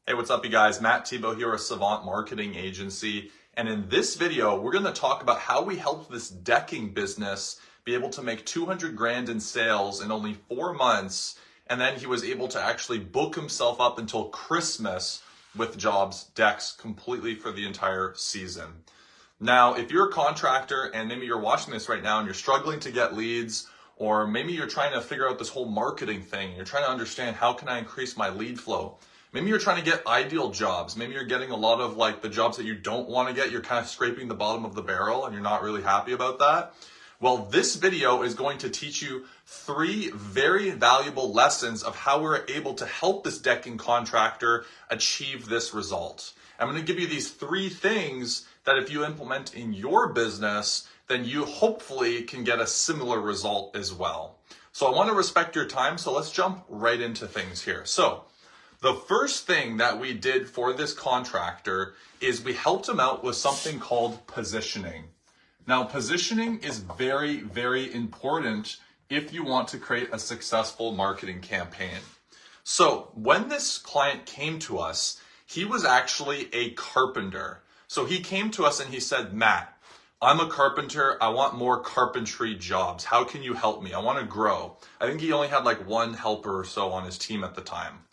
Hey, what's up, you guys? Matt Thibeau here with Savant Marketing Agency. And in this video, we're going to talk about how we helped this decking business be able to make 200 grand in sales in only 4 months. And then he was able to actually book himself up until Christmas with jobs, decks, completely for the entire season. Now, if you're a contractor and maybe you're watching this right now and you're struggling to get leads, or maybe you're trying to figure out this whole marketing thing, you're trying to understand how can I increase my lead flow. Maybe you're trying to get ideal jobs. Maybe you're getting a lot of like the jobs that you don't want to get. You're kind of scraping the bottom of the barrel and you're not really happy about that. Well, this video is going to teach you 3 very valuable lessons of how we're able to help this decking contractor achieve this result. I'm going to give you these 3 things that if you implement in your business, then you hopefully can get a similar result as well. So I want to respect your time, so let's jump right into things here. So the first thing that we did for this contractor is we helped him out with something called positioning. Now, positioning is very, very important if you want to create a successful marketing campaign. So when this client came to us, he was actually a carpenter. So he came to us and he said, Matt, I'm a carpenter. I want more carpentry jobs. How can you help me? I want to grow. I think he only had like 1 helper or so on his team at the time.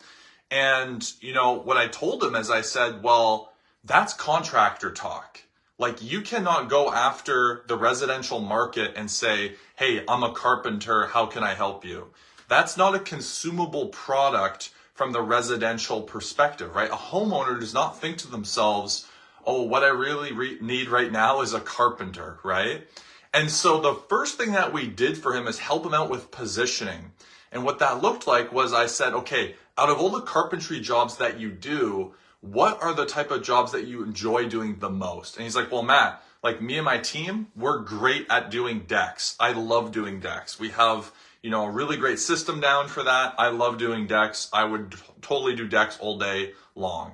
And, what I told him is I said, well, that's contractor talk. Like, you cannot go after the residential market and say, hey, I'm a carpenter. How can I help you? That's not a consumable product from the residential perspective, right? A homeowner does not think to themselves, oh, what I really need right now is a carpenter, right? And so the first thing that we did for him is help him out with positioning. And what that looked like was I said, okay, out of all the carpentry jobs that you do, what are the type of jobs that you enjoy doing the most? And he's like, well, Matt, like me and my team, we're great at doing decks. I love doing decks. We have, a really great system down for that. I love doing decks. I would totally do decks all day long,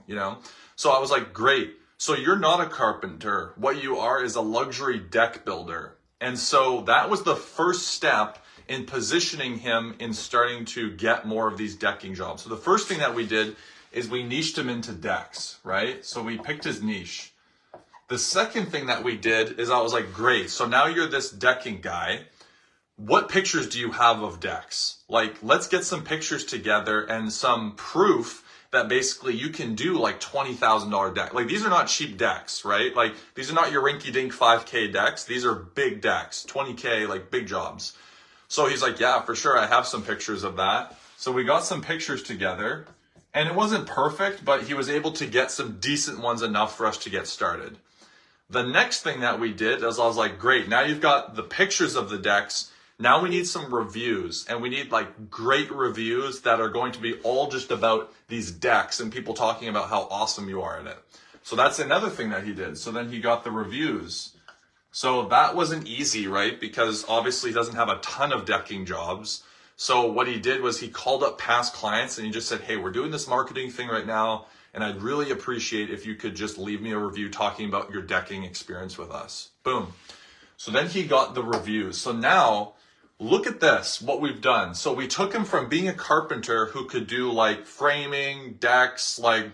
So I was like, great. So you're not a carpenter. What you are is a luxury deck builder. And so that was the first step in positioning him in starting to get more of these decking jobs. So the first thing that we did is we niched him into decks, right? So we picked his niche. The second thing that we did is I was like, great, so now you're this decking guy. What pictures do you have of decks? Like, let's get some pictures together and some proof that basically you can do like $20,000 deck. Like, these are not cheap decks, right? Like, these are not your rinky-dink 5K decks. These are big decks, 20K, like big jobs. So he's like, yeah, for sure, I have some pictures of that. So we got some pictures together, and it wasn't perfect, but he was able to get some decent ones enough for us to get started. The next thing that we did is I was like, great, now you've got the pictures of the decks. Now we need some reviews, and we need like great reviews that are going to be all just about these decks and people talking about how awesome you are at it. So that's another thing that he did. So then he got the reviews. So that wasn't easy, right? Because obviously he doesn't have a ton of decking jobs. So what he did was he called up past clients and he just said, hey, we're doing this marketing thing right now, and I'd really appreciate if you could just leave me a review talking about your decking experience with us. Boom. So then he got the reviews. So now look at this, what we've done. So we took him from being a carpenter who could do like framing, decks, like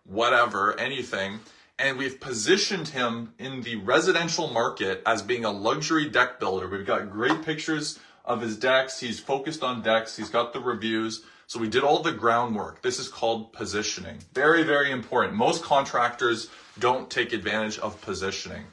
whatever, anything. And we've positioned him in the residential market as being a luxury deck builder. We've got great pictures of his decks. He's focused on decks. He's got the reviews. So we did all the groundwork. This is called positioning. Very, very important. Most contractors don't take advantage of positioning.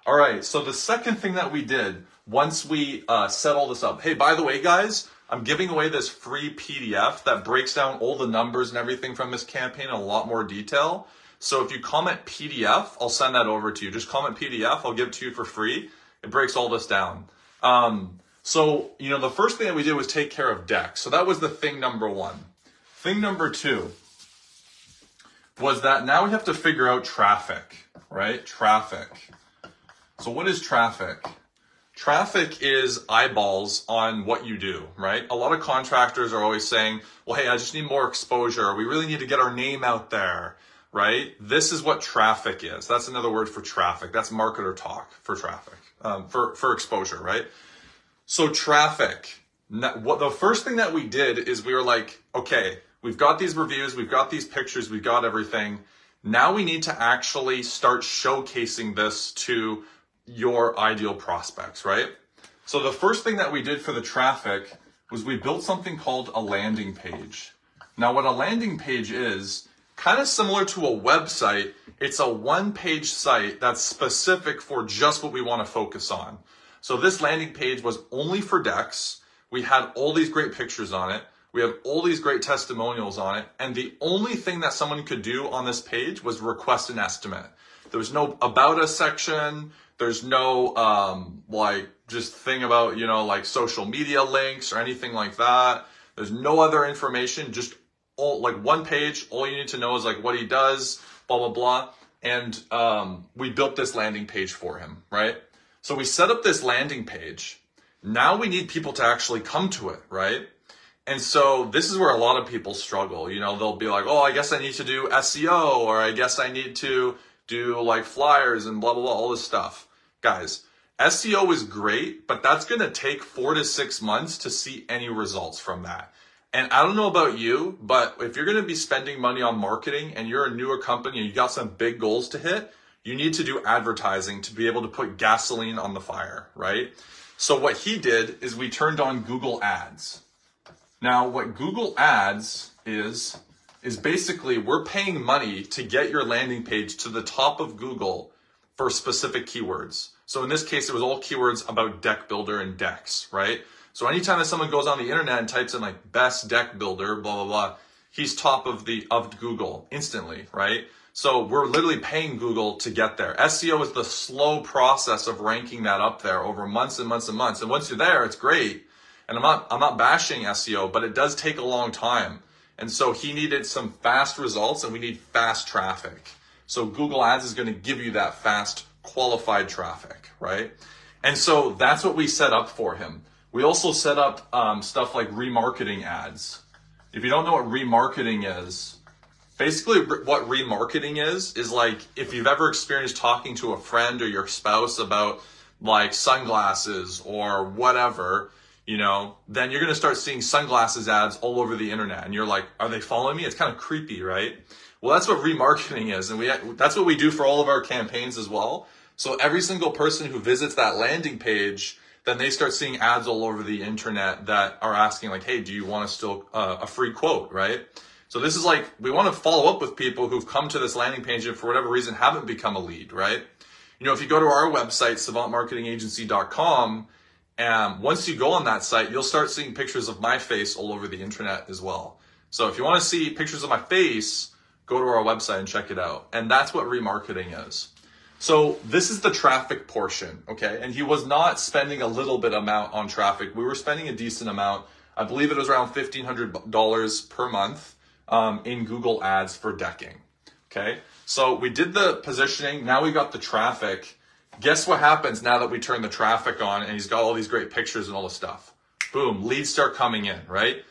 All right, so the second thing that we did once we set all this up, hey, by the way, guys, I'm giving away this free PDF that breaks down all the numbers and everything from this campaign in a lot more detail. So if you comment PDF, I'll send that over to you. Just comment PDF, I'll give it to you for free. It breaks all this down. So the first thing that we did was take care of decks. So that was the thing number 1. Thing number 2 was that now we have to figure out traffic, right? Traffic. So what is traffic? Traffic is eyeballs on what you do, right? A lot of contractors are always saying, well, hey, I just need more exposure. We really need to get our name out there. Right? This is what traffic is. That's another word for traffic. That's marketer talk for traffic, for exposure, right? So traffic. What the first thing that we did is we were like, okay, we've got these reviews, we've got these pictures, we've got everything. Now we need to actually start showcasing this to your ideal prospects, right? So the first thing that we did for the traffic was we built something called a landing page. Now what a landing page is, kind of similar to a website, it's a one-page site that's specific for just what we want to focus on. So this landing page was only for decks. We had all these great pictures on it. We have all these great testimonials on it. And the only thing that someone could do on this page was request an estimate. There was no about us section. There's no like just thing about, like social media links or anything like that. There's no other information, just all like one page. All you need to know is like what he does, blah, blah, blah. And we built this landing page for him, right? So we set up this landing page. Now we need people to actually come to it, right? And so this is where a lot of people struggle. They'll be like, oh, I guess I need to do SEO, or I guess I need to do like flyers and blah, blah, blah, all this stuff. Guys, SEO is great, but that's going to take 4 to 6 months to see any results from that. And I don't know about you, but if you're going to be spending money on marketing and you're a newer company and you got some big goals to hit, you need to do advertising to be able to put gasoline on the fire, right? So what he did is we turned on Google Ads. Now, what Google Ads is basically we're paying money to get your landing page to the top of Google for specific keywords. So in this case, it was all keywords about deck builder and decks, right? So anytime that someone goes on the internet and types in like best deck builder, blah, blah, blah, he's top of Google instantly, right? So we're literally paying Google to get there. SEO is the slow process of ranking that up there over months and months and months. And once you're there, it's great. And I'm not bashing SEO, but it does take a long time. And so he needed some fast results, and we need fast traffic. So Google Ads is going to give you that fast, qualified traffic, right? And so that's what we set up for him. We also set up stuff like remarketing ads. If you don't know what remarketing is, basically what remarketing is like if you've ever experienced talking to a friend or your spouse about like sunglasses or whatever, then you're going to start seeing sunglasses ads all over the internet. And you're like, are they following me? It's kind of creepy, right? Well, that's what remarketing is. And that's what we do for all of our campaigns as well. So every single person who visits that landing page, then they start seeing ads all over the internet that are asking like, hey, do you want a free quote, right? So this is like, we want to follow up with people who've come to this landing page and for whatever reason haven't become a lead, right? If you go to our website, savantmarketingagency.com, and once you go on that site, you'll start seeing pictures of my face all over the internet as well. So if you want to see pictures of my face, go to our website and check it out. And that's what remarketing is. So this is the traffic portion, okay? And he was not spending a little bit amount on traffic. We were spending a decent amount. I believe it was around $1,500 per month in Google Ads for decking, okay? So we did the positioning. Now we got the traffic. Guess what happens now that we turn the traffic on and he's got all these great pictures and all this stuff? Boom, leads start coming in, right?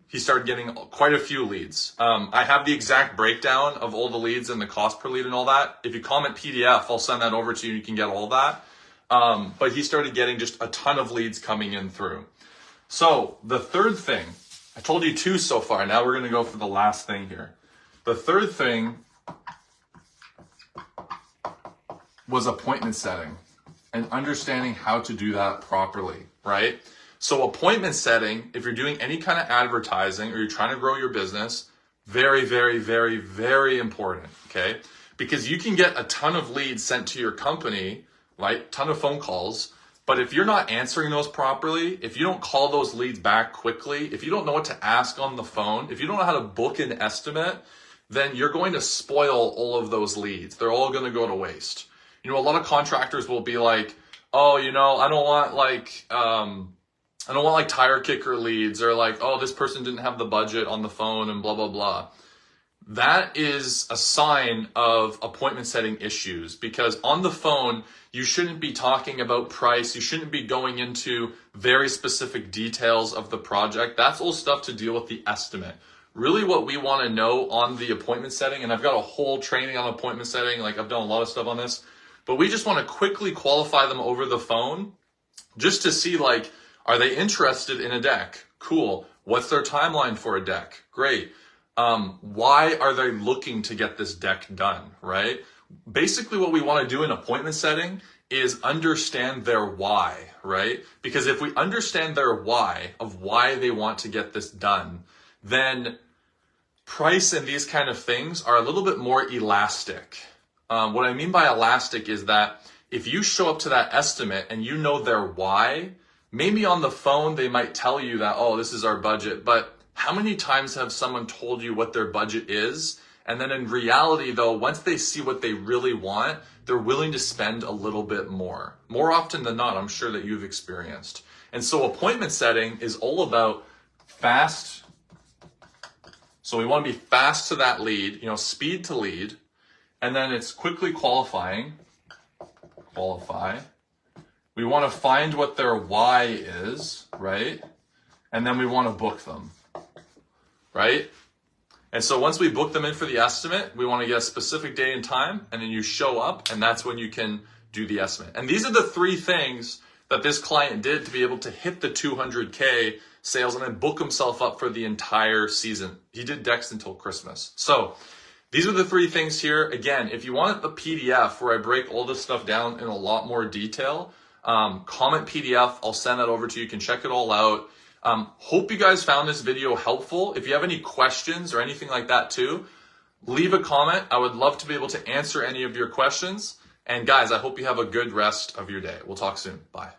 He started getting quite a few leads. I have the exact breakdown of all the leads and the cost per lead and all that. If you comment PDF, I'll send that over to you. You can get all that. But he started getting just a ton of leads coming in through. So the third thing, I told you 2 so far. Now we're going to go for the last thing here. The third thing was appointment setting and understanding how to do that properly, right? So appointment setting, if you're doing any kind of advertising or you're trying to grow your business, very, very, very, very important, okay? Because you can get a ton of leads sent to your company, right? Ton of phone calls. But if you're not answering those properly, if you don't call those leads back quickly, if you don't know what to ask on the phone, if you don't know how to book an estimate, then you're going to spoil all of those leads. They're all going to go to waste. A lot of contractors will be like, oh, I don't want like tire kicker leads, or like, oh, this person didn't have the budget on the phone and blah, blah, blah. That is a sign of appointment setting issues, because on the phone, you shouldn't be talking about price. You shouldn't be going into very specific details of the project. That's all stuff to deal with the estimate. Really what we want to know on the appointment setting, and I've got a whole training on appointment setting, like I've done a lot of stuff on this, but we just want to quickly qualify them over the phone just to see, like, are they interested in a deck? Cool. What's their timeline for a deck? Great. Why are they looking to get this deck done, right? Basically what we want to do in appointment setting is understand their why, right? Because if we understand their why of why they want to get this done, then price and these kind of things are a little bit more elastic. What I mean by elastic is that if you show up to that estimate and you know their why, maybe on the phone they might tell you that, oh, this is our budget, but how many times have someone told you what their budget is? And then in reality though, once they see what they really want, they're willing to spend a little bit more. More often than not, I'm sure that you've experienced. And so appointment setting is all about fast. So we want to be fast to that lead, speed to lead. And then it's quickly qualify. We want to find what their why is, right? And then we want to book them, right? And so once we book them in for the estimate, we want to get a specific day and time, and then you show up, and that's when you can do the estimate. And these are the 3 things that this client did to be able to hit the 200K sales and then book himself up for the entire season. He did decks until Christmas. So these are the 3 things here. Again, if you want the PDF where I break all this stuff down in a lot more detail, comment PDF. I'll send that over to you. You can check it all out. Hope you guys found this video helpful. If you have any questions or anything like that too, leave a comment. I would love to be able to answer any of your questions. And guys, I hope you have a good rest of your day. We'll talk soon. Bye.